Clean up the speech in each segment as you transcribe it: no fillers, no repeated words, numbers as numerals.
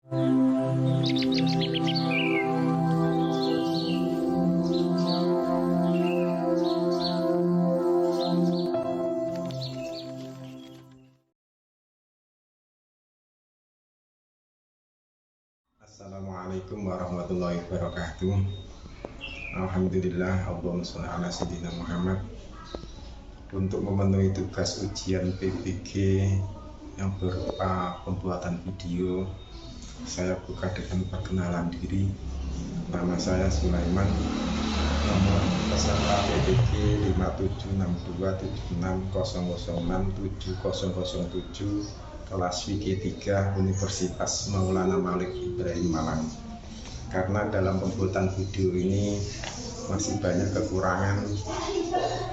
Assalamualaikum warahmatullahi wabarakatuh. Alhamdulillah, Allahumma sholli ala sayyidina Muhammad. Untuk memenuhi tugas ujian PBG yang berupa pembuatan video, saya buka dengan perkenalan diri. Nama saya Sulaiman, nomor peserta PBG 576276006707, kelas WG 3 Universitas Maulana Malik Ibrahim Malang. Karena dalam pembuatan video ini masih banyak kekurangan,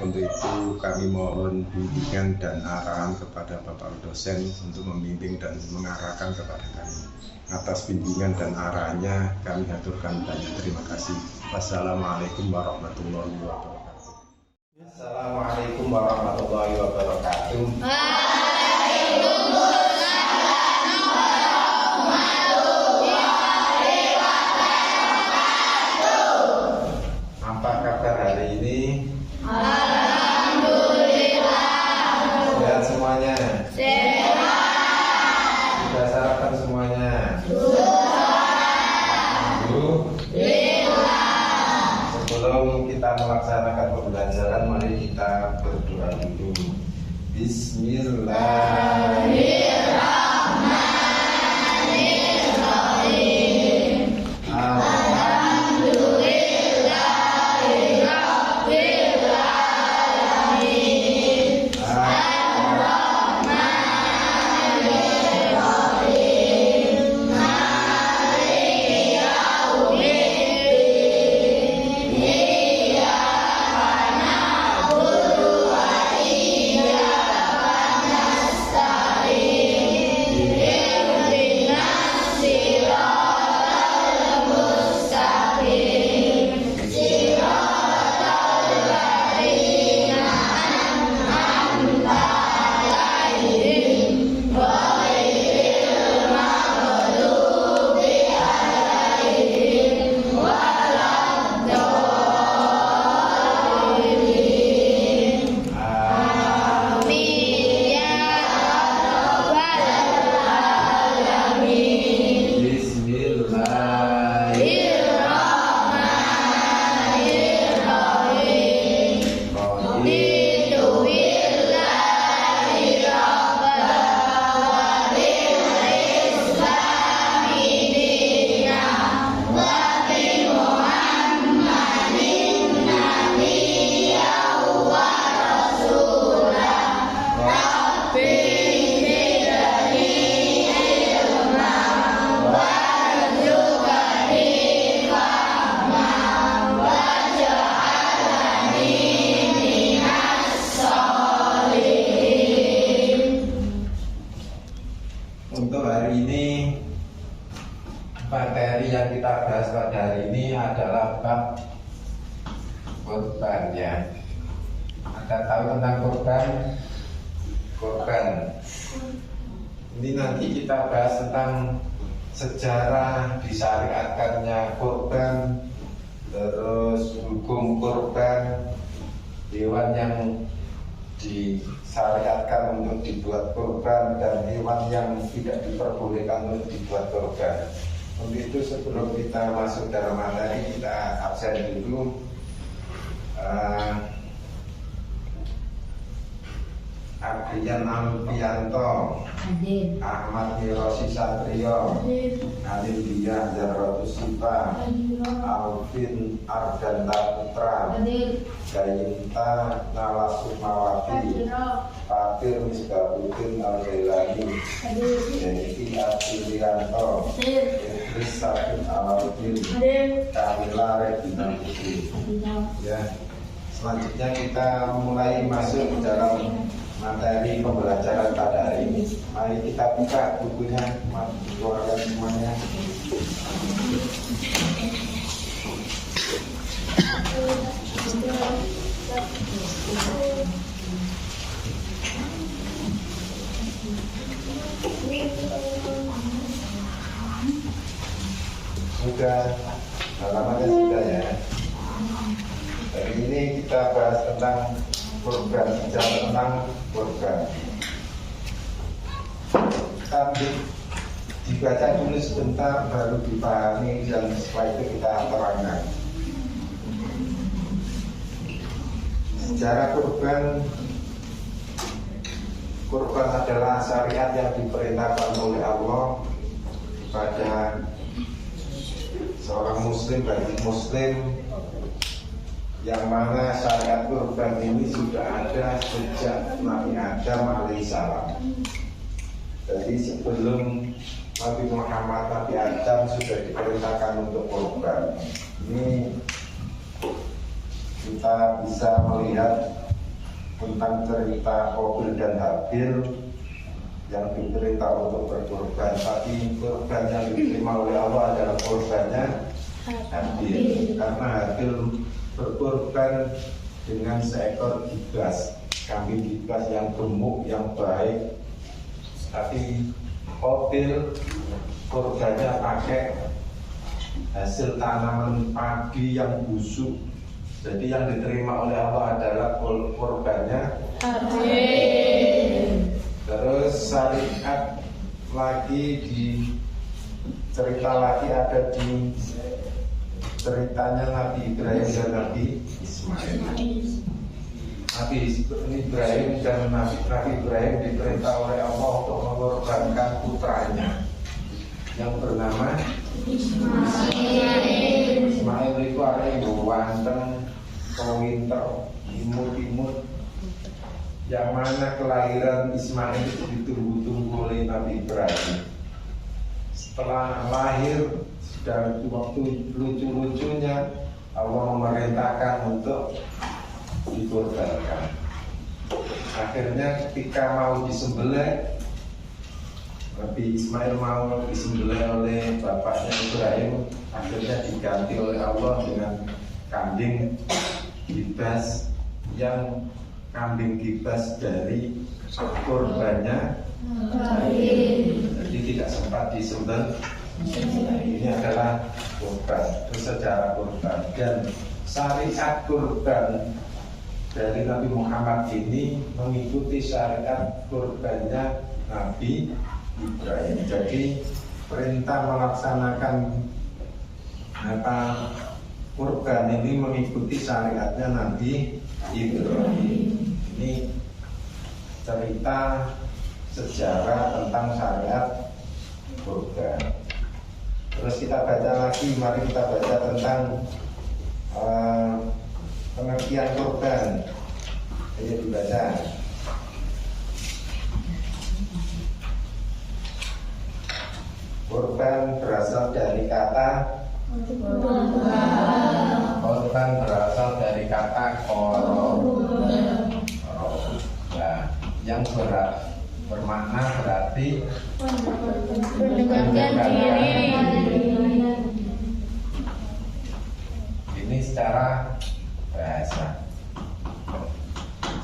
untuk itu kami mohon bimbingan dan arahan kepada Bapak dosen untuk membimbing dan mengarahkan kepada kami. Atas bimbingan dan arahannya kami haturkan banyak terima kasih. Wassalamualaikum warahmatullahi wabarakatuh. Assalamualaikum warahmatullahi wabarakatuh. Apa kabar hari ini? Alhamdulillah. Sehat semuanya? Sehat. Sudah sarapan semuanya? Alhamdulillah. Sebelum kita melaksanakan pembelajaran, mari kita berdoa dulu. Bismillahirrahmanirrahim. Untuk hari ini, materi yang kita bahas pada hari ini adalah bab korban, ya. Anda tahu tentang korban? Korban. Ini nanti kita bahas tentang sejarah disyariatkannya korban, terus hukum korban, hewan yang disyariatkan untuk dibuat korban dan hewan yang tidak diperbolehkan untuk dibuat korban. Untuk itu sebelum kita masuk dalam materi, kita absen dulu. Adrian Alfianto, Ahmad Hiroshi Satrio, Alidia Jarrotus Sipa, Alvin Ardanta Putra, Gayinta Nala Sukmawati, Fatir Misbahuddin Al-Jailani, Denki Adrianto, Idris Sabit Alauddin, Kamila Regina Putri. Ya. Selanjutnya kita mulai masuk ke dalam materi pembelajaran pada hari ini. Mari kita buka bukunya, keluarkan semuanya. Sudah, halamannya sudah ya. Hari ini kita bahas tentang kurban, bicara tentang kurban. Tapi dibaca dulu sebentar, baru dipahami, dan setelah itu kita terangkan. Sejarah kurban adalah syariat yang diperintahkan oleh Allah kepada seorang muslim, bagi muslim, yang mana syariat kurban ini sudah ada sejak Nabi Adam alaihissalam. Jadi sebelum Nabi Muhammad, Nabi Adam sudah diperintahkan untuk kurban. Ini kita bisa melihat tentang cerita Qabil dan Habil yang diperintah untuk berkurban. Tapi kurban yang diterima oleh Allah adalah kurbannya Habil, karena Habil berkurban dengan seekor gibas, kambing gibas yang gemuk, yang baik. Tapi Qabil kurbannya pakai hasil tanaman padi yang busuk. Jadi yang diterima oleh Allah adalah kurbannya Habil. Terus syariat lagi ada di ceritanya Nabi Ibrahim dan Nabi Ismail. Nabi Ibrahim dan Nabi Ibrahim diperintah oleh Allah untuk mengorbankan putranya yang bernama Ismail. Ismail itu ada yang ganteng, pinter, imut-imut, yang mana kelahiran Ismail itu ditunggu-tunggu oleh Nabi Ibrahim. Setelah lahir, sudah waktu lucu-lucunya, Allah memerintahkan untuk dikorbankan. Akhirnya ketika mau disembelih, Nabi Ismail mau disembelih oleh bapaknya Ibrahim, akhirnya diganti oleh Allah dengan kambing gibas, yang kambing gibas dari kurbannya Habil. Jadi tidak sempat disembelih. Ini adalah kurban, itu sejarah kurban. Dan syariat kurban dari Nabi Muhammad ini mengikuti syariat kurbannya Nabi Ibrahim. Jadi perintah melaksanakan kurban ini mengikuti syariatnya Nabi Ibrahim. Ini cerita sejarah tentang syariat kurban. Terus kita baca lagi, mari kita baca tentang pengertian kurban. Ayo dibaca. Kurban berasal dari kata korban, yang bermakna berarti mendekatkan diri. Ini secara bahasa.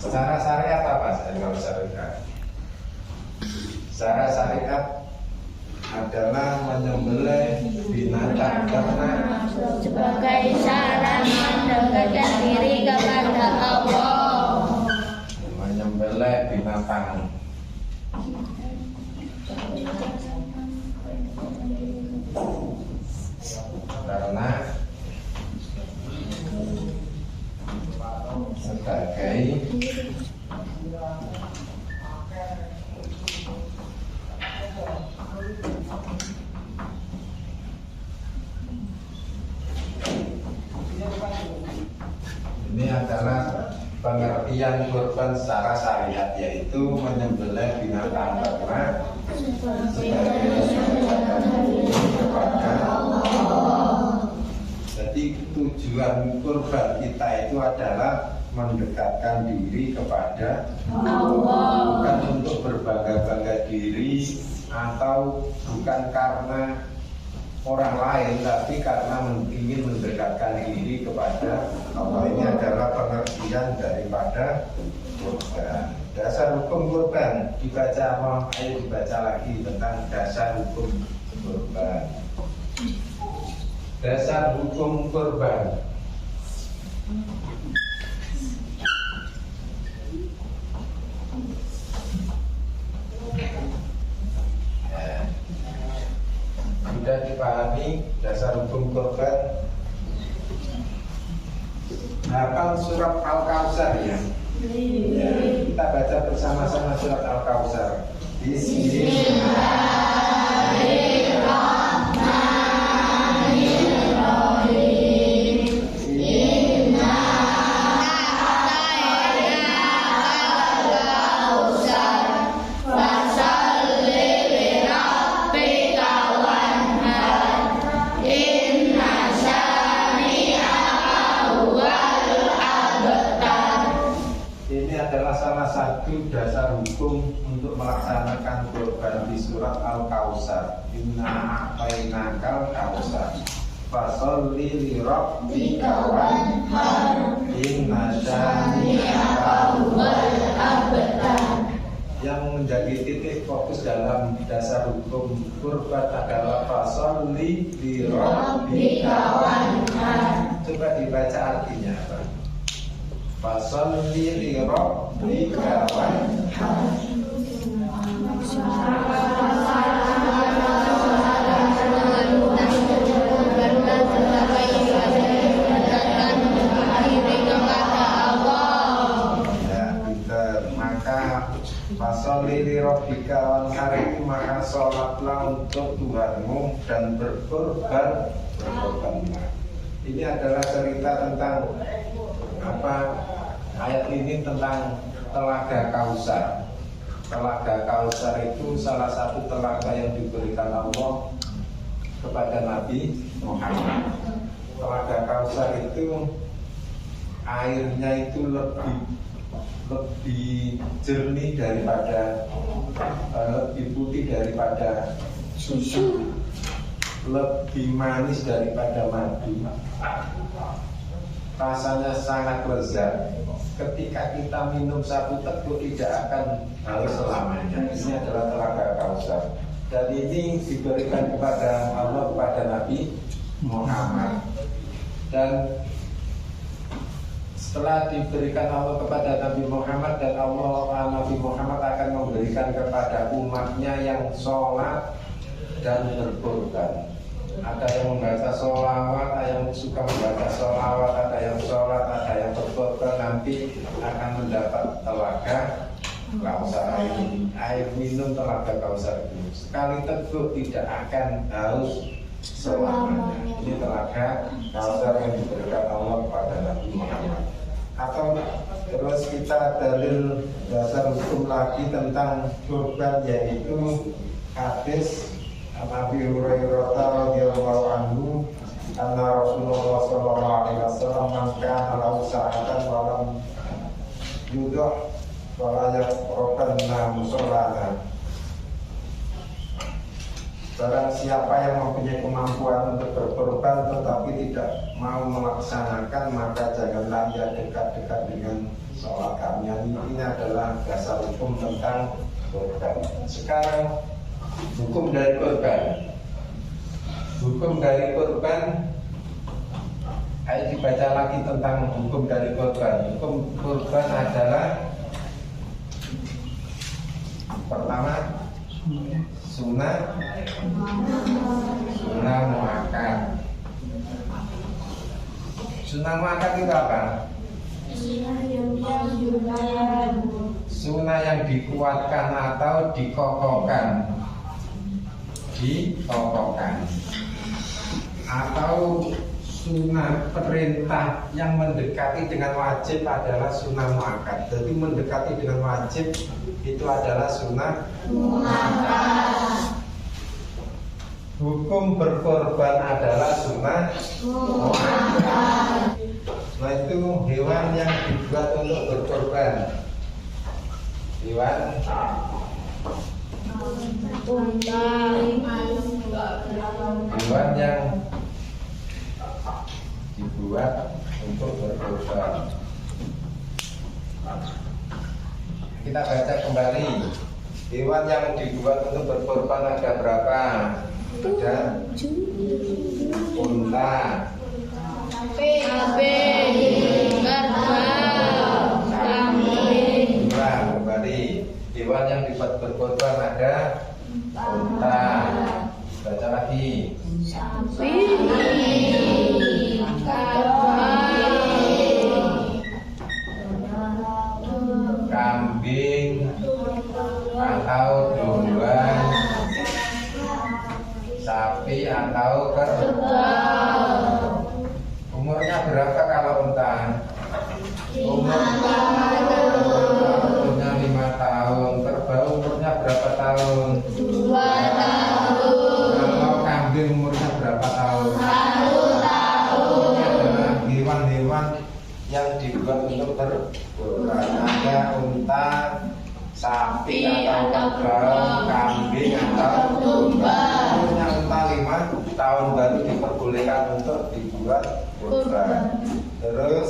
Secara syariat apa? Secara syariat adalah menyembelih binatang karena sebagai cara mendekatkan diri kepada Allah. Menyembelih binatang karena sebagai ini adalah pengertian kurban secara syariat, yaitu menyembelih binatang ternak sebagai kepada Allah. Jadi tujuan kurban kita itu adalah mendekatkan diri kepada Allah, bukan untuk berbangga-bangga diri atau bukan karena orang lain, tapi karena ingin mendekatkan diri kepada Allah. Ini adalah pengertian daripada kurban. Dasar hukum kurban dibaca apa? Ayo dibaca lagi tentang dasar hukum kurban. Dasar hukum kurban. Sudah dipahami dasar hukum kurban? Hafal surat Al-Kautsar ya? Ya, kita baca bersama-sama surat Al-Kautsar. Bismillahirrahmanirrahim. Inna Kautsar fasalli li rabbika wanhar inna syani'aka huwal abtar. Ini adalah salah satu dasar hukum untuk melaksanakan kurban di surat Al-Kautsar. Inna a'tainakal kautsar fasholli li rabbika wanhar inna syani'aka huwal abtar. Yang menjadi titik fokus dalam dasar hukum kurban adalah fasholli li rabbika wanhar. Coba dibaca artinya apa? Fasholli li rabbika wanhar. Ya, pinter. Maka fasholli li rabbika wanhar itu maka sholatlah untuk Tuhanmu dan berkorbanlah. Ini adalah cerita tentang apa? Ayat ini tentang telaga Kautsar. Telaga Kautsar itu salah satu telaga yang diberikan Allah kepada Nabi Muhammad. Telaga Kautsar itu airnya itu lebih jernih daripada lebih putih daripada susu, lebih manis daripada madu. Rasanya sangat lezat. Ketika kita minum satu teguk tidak akan haus selamanya. Ini adalah telaga Kautsar. Dan ini diberikan kepada Allah kepada Nabi Muhammad. Dan setelah diberikan Allah kepada Nabi Muhammad dan Nabi Muhammad akan memberikan kepada umatnya yang sholat dan berkorban. Ada yang membaca sholawat, ada yang suka membaca sholawat, ada yang sholat, ada yang berkorban, nanti akan mendapat telaga Kautsar ini. Air minum telaga Kautsar ini sekali teguk tidak akan haus selamanya. Ini telaga Kautsar yang diberikan Allah kepada Nabi Muhammad. Atau terus kita dalil dasar hukum lagi tentang kurban, yaitu hadis Nabi Hurairah radhiyallahu anhu anna Rasulullah sallallahu alaihi wasallam man kana lahu sa'atan wa lam yudah wa la yaqrabanna musallana. Barang siapa yang mempunyai kemampuan untuk berkorban tetapi tidak mau melaksanakan, maka janganlah ia dekat-dekat dengan sholat kami. Ini adalah dasar hukum tentang korban. Sekarang hukum dari korban. Hukum dari korban. Ayo dibaca lagi tentang hukum dari korban. Hukum korban adalah pertama sunnah muakkad. Sunnah muakkad itu apa? Sunnah yang dikuatkan atau dikokohkan. Atau sunnah perintah yang mendekati dengan wajib adalah sunnah muakkad. Jadi mendekati dengan wajib itu adalah sunnah muakkad. Hukum berkorban adalah sunnah muakkad. Nah, itu hewan yang dibuat untuk berkorban. Hewan yang dibuat untuk berkorban. Kita baca kembali. Hewan yang dibuat untuk berkorban ada berapa? Ada unta, berkorban ada unta. Baca lagi. Kambing atau domba, sapi atau kerbau. Umurnya berapa kalau unta? Umurnya 5 tahun. Kerbau umurnya berapa tahun? 2 tahun. Kalau kambing umurnya berapa tahun? 1 tahun. Ini adalah hewan-hewan yang dibuat untuk berkorban. Ada unta, sapi atau kerbau, kambing atau domba. Umurnya unta 5 tahun baru diperbolehkan untuk dibuat korban. Terus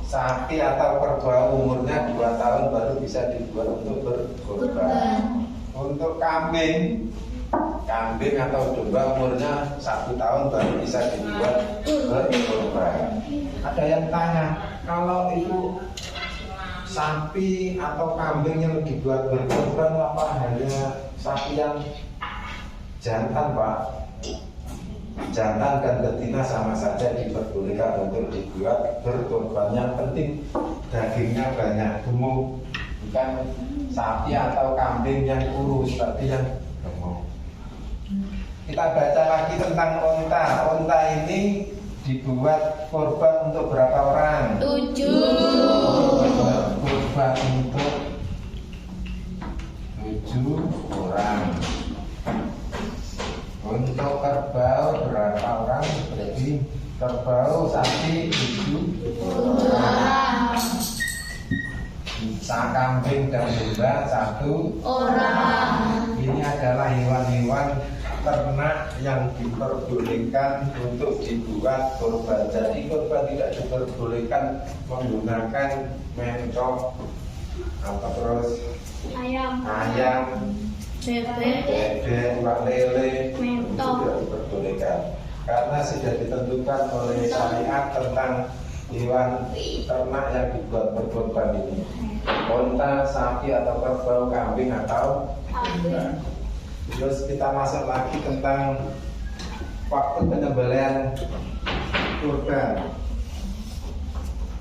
sapi atau kerbau umurnya 2 tahun baru bisa dibuat untuk berkorban. Untuk kambing atau domba umurnya 1 tahun baru bisa dibuat berkorban. Ada yang tanya, kalau itu sapi atau kambing yang dibuat berkorban apa hanya sapi yang jantan, Pak? Jantan dan betina sama saja diperbolehkan untuk dibuat berkorban. Yang penting dagingnya banyak, gemuk, bukan sapi atau kambing yang kurus, tapi yang gemuk. Kita baca lagi tentang unta. Unta ini dibuat korban untuk berapa orang? 7. Korban untuk 7 orang. Untuk kerbau berapa orang? Berarti kerbau sapi 7 orang. Kambing dan domba 1 orang. Ini adalah hewan-hewan ternak yang diperbolehkan untuk dibuat korban. Jadi korban tidak diperbolehkan menggunakan mencok atau terus ayam, bebek, urat lele, itu tidak diperbolehkan karena sudah ditentukan oleh syariat tentang hewan ternak yang dibuat berkorban ini. Unta, sapi atau kerbau, kambing atau domba. Terus kita masuk lagi tentang waktu penyembelihan kurban.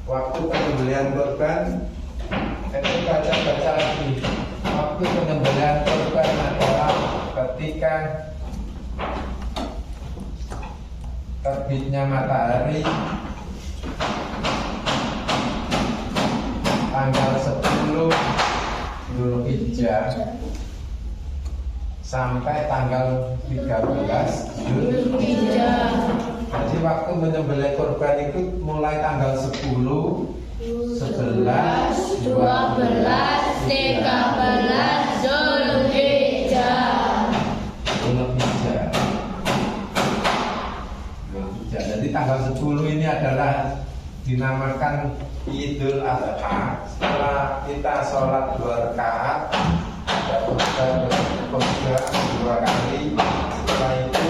Waktu penyembelihan kurban, itu baca lagi. Waktu penyembelihan kurban adalah ketika terbitnya matahari tanggal 10 Dzulhijjah sampai tanggal 13 Dzulhijjah. Jadi waktu menyembelih kurban itu mulai tanggal 10, 11, 12, 13 Dzulhijjah. Jadi tanggal 10 ini adalah dinamakan Idul Adha. Setelah kita sholat 2 rakaat, dan berkurban 2 kali, setelah itu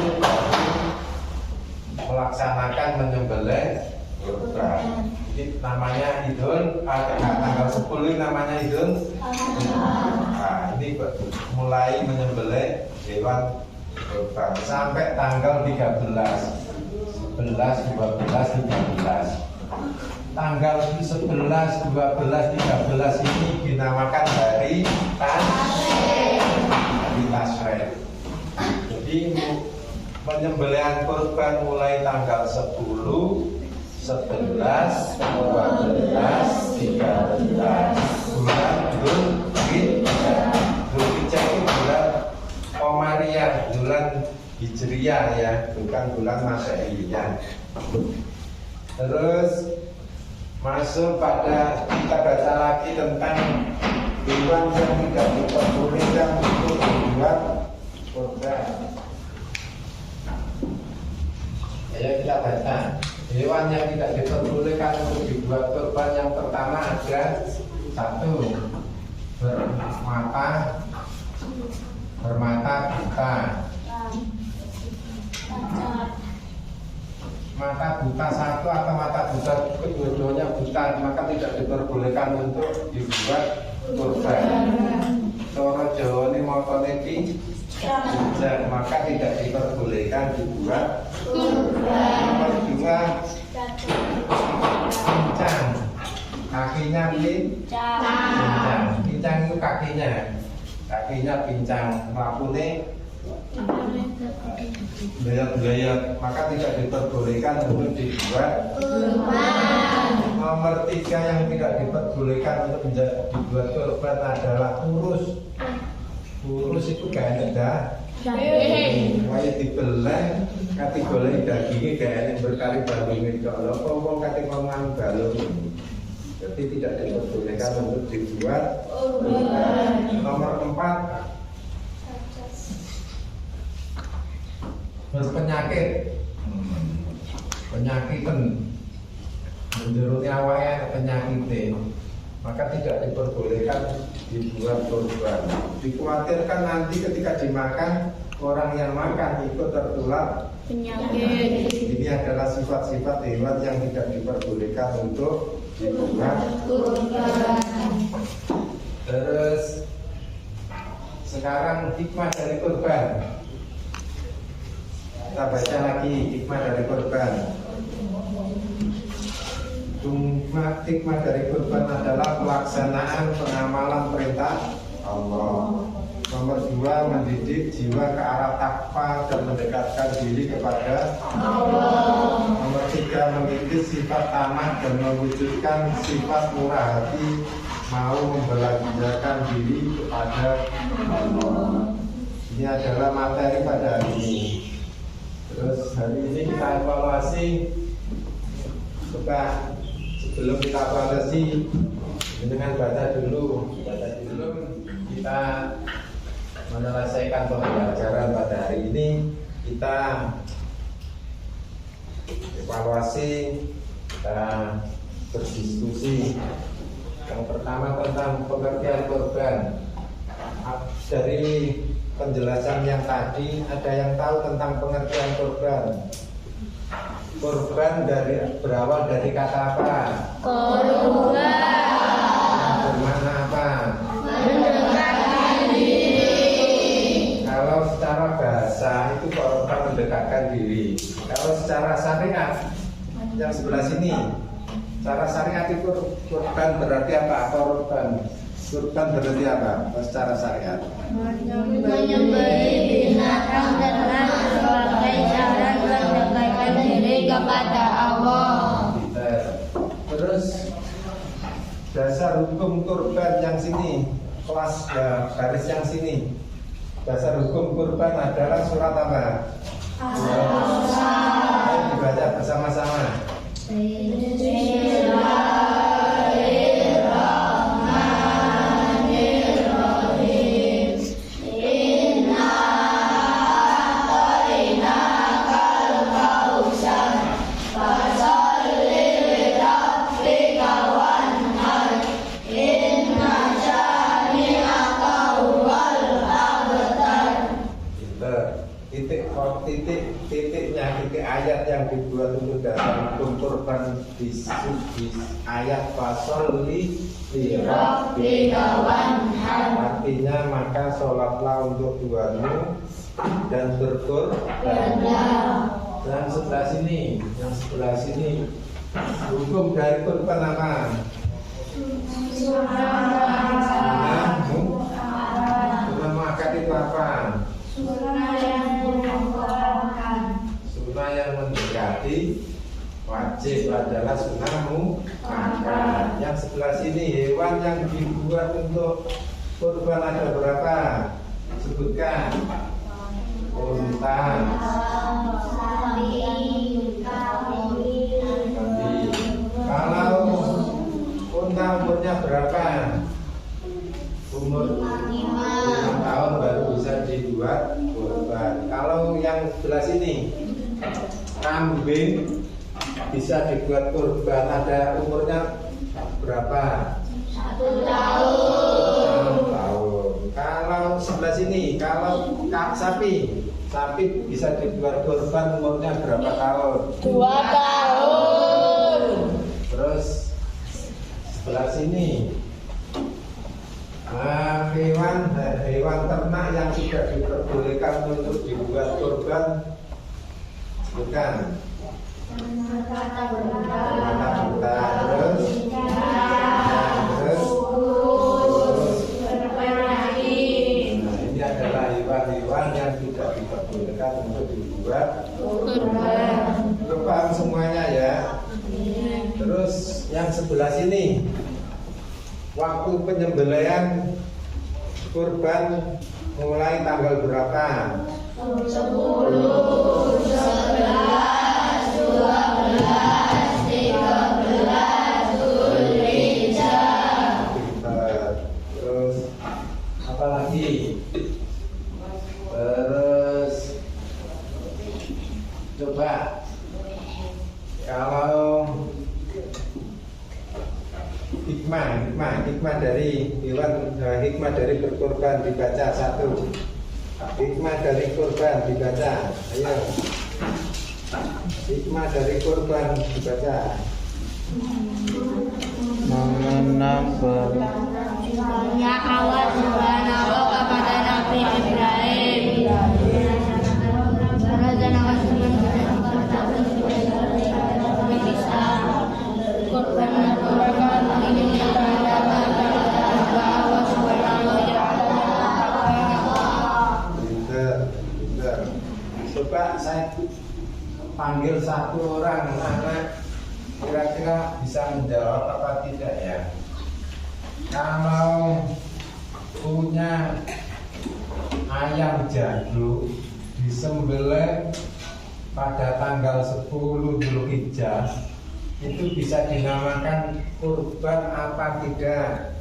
melaksanakan menyembelih kurban. Ini namanya Idul Adha. Tanggal 10 ini namanya Idul Adha. Ini mulai menyembelih hewan kurban sampai tanggal 13, 11, 12, 13. Tanggal 11, 12, 13 ini dinamakan hari Tasyrik. Jadi penyembelihan kurban mulai tanggal 10, 11, 12, 13 bulan Dzulhijjah. Dzulhijjah itu bulan Qamariyah, bulan Hijriyah ya, bukan bulan Masehi. Terus masuk pada kita baca lagi tentang hewan yang tidak diperbolehkan untuk dibuat kurban. Ayo kita baca. Hewan yang tidak diperbolehkan untuk dibuat kurban yang pertama ada 1, bermata buta. Mata buta 1 atau mata buta kedua-duanya buta, maka tidak diperbolehkan untuk dibuat kurban. Cara Jawa ini moto maka tidak diperbolehkan dibuat kurban. Nomor 2, pincang, kakinya pincang itu kakinya pincang, melakukannya belayar, maka tidak diperbolehkan untuk dibuat kurban. Nomor 3 yang tidak diperbolehkan untuk dibuat kurban adalah urus. Urus itu gak ada kayak dibeleng, kati golek dagingnya gak ada berkali balungin kalau kongkong kati ngomongan balung. Jadi tidak diperbolehkan untuk dibuat kurban. Nomor 4, berpenyakit, penyakitan menurutnya awalnya penyakit, maka tidak diperbolehkan dibuat kurban. Dikhawatirkan nanti ketika dimakan orang yang makan ikut tertular penyakit. Ini adalah sifat-sifat hewan yang tidak diperbolehkan untuk dibuat Kurban. Terus sekarang hikmah dari kurban. Kita baca lagi hikmah dari kurban. Hikmah dari kurban adalah pelaksanaan pengamalan perintah Allah. Nomor 2, mendidik jiwa ke arah takwa dan mendekatkan diri kepada Allah. Nomor 3, mengikis sifat tamak dan mewujudkan sifat murah hati, mau membelanjakan diri kepada Allah. Ini adalah materi pada hari ini. Terus hari ini kita evaluasi. Coba sebelum kita evaluasi dengan baca dulu. Sebelum kita menyelesaikan pembelajaran pada hari ini, kita evaluasi, kita berdiskusi. Yang pertama tentang pengertian kurban. Dari penjelasan yang tadi, ada yang tahu tentang pengertian kurban? Kurban berawal dari kata apa? Kurban. Bermakna apa? Mendekatkan diri. Kalau secara bahasa itu korban mendekatkan diri. Kalau secara syariat yang sebelah sini, secara syariat itu kurban berarti apa? Kurban berarti apa? Secara syariat Menyembelih binatang ternak sebagai cara mendekatkan diri kepada Allah. Terus dasar hukum kurban yang sini, kelas garis yang sini. Dasar hukum kurban adalah surat apa? Ayo dibaca bersama-sama. Titik ayat yang dibuat untuk dasar hukum kurban di ayat pasal artinya maka sholatlah untuk Tuhanmu dan berkurban. Dan sebelah sini, hukum dari kurban apa? Sunnah muakkad itu apa? Sunnah yang mendekati wajib adalah sunnah muakkad. Yang sebelah sini hewan yang dibuat untuk kurban ada berapa? Sebutkan. Unta, kalau unta umurnya berapa? Umur 5 tahun baru bisa dibuat kurban. Kalau yang sebelah sini kambing bisa dibuat kurban, ada umurnya berapa? 1 tahun. 1 tahun. Kalau sebelah sini, kalau sapi bisa dibuat kurban umurnya berapa tahun? 2 tahun. Terus sebelah sini hewan ternak yang tidak diperbolehkan untuk dibuat kurban? Bukan. Mata buta. Terus nah, ini adalah hewan-hewan yang tidak diperbolehkan untuk dibuat kurban semuanya ya. Terus yang sebelah sini, waktu penyembelihan kurban mulai tanggal berapa? 10, 11, 12, 13 Zulhijjah. Terus apa lagi? Terus coba kalau hikmah dari hewan, hikmah dari berkorban dibaca satu. Hikmah dari korban dibaca. Ayo. Hikmah dari korban dibaca. Mengenang Ya Allah subhanallah kepada Nabi Ibrahim. Pinter. Coba saya panggil satu orang anak, kira-kira bisa menjawab apa tidak ya? Kalau punya ayam jago disembelih pada tanggal 10 Zulhijjah, itu bisa dinamakan kurban apa tidak?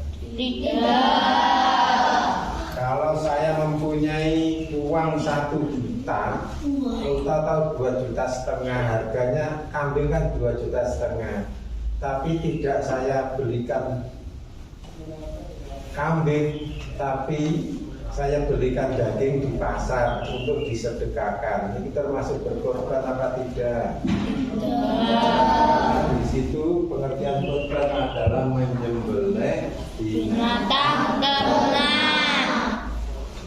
Kalau saya mempunyai uang 1 juta, kita tahu 2,5 juta, harganya kambing kan 2,5 juta, tapi tidak saya belikan kambing, tapi saya belikan daging di pasar untuk disedekahkan. Ini termasuk berkorban apa tidak? Di situ pengertian korban adalah menyembelih Binatang ternak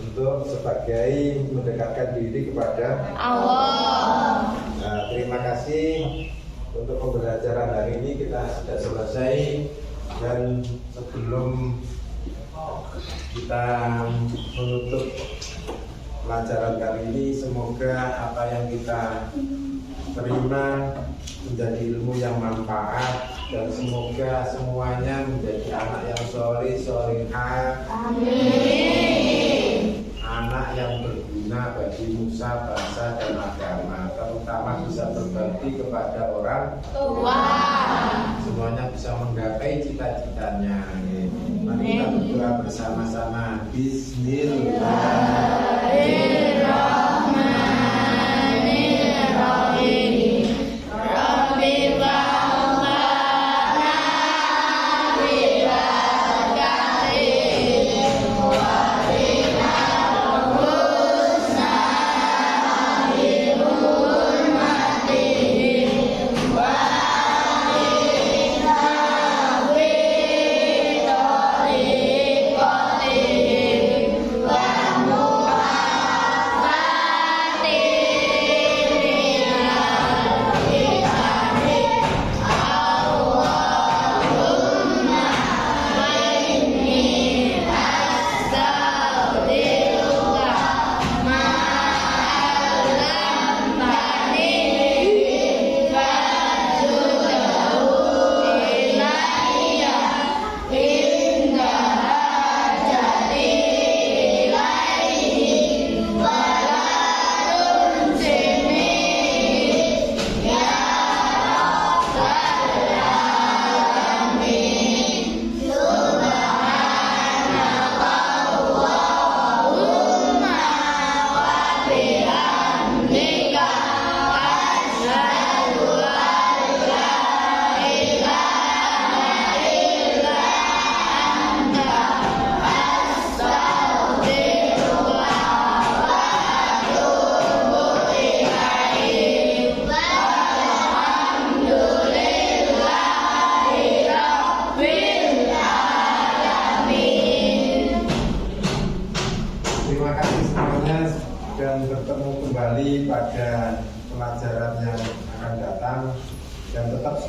untuk sebagai mendekatkan diri kepada Allah. Nah, terima kasih untuk pembelajaran hari ini, kita sudah selesai. Dan sebelum kita menutup pelajaran kali ini, semoga apa yang kita terima menjadi ilmu yang manfaat, dan semoga semuanya menjadi anak yang soleh, solehah, anak yang berguna bagi nusa, bangsa, dan agama, terutama bisa berbakti kepada orang Tua. semuanya bisa menggapai cita-citanya. Mari kita berdoa bersama-sama. Bismillahirrahmanirrahim. Rabbi wa'afana bibarakatin wa'afina husna bihurmatihim wa'afina bitoriqatihim wa'afina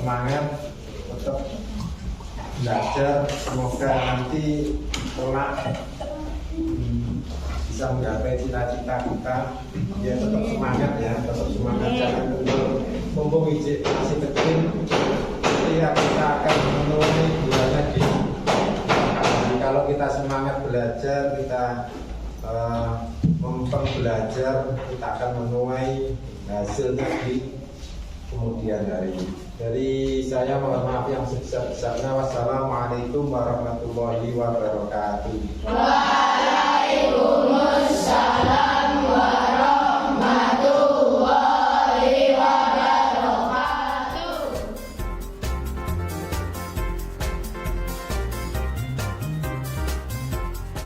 semangat, tetap belajar. Semoga nanti kelak bisa menggapai cita-cita kita. Ya tetap semangat ya, tetap semangat, jangan mundur. Mumpung ijik masih kecil, ya kita akan memenuhi bulannya di. Kalau kita semangat belajar, kita belajar, kita akan menuai hasilnya di kemudian hari. Dari saya mohon maaf yang sebesar-besarnya. Wassalamualaikum warahmatullahi wabarakatuh.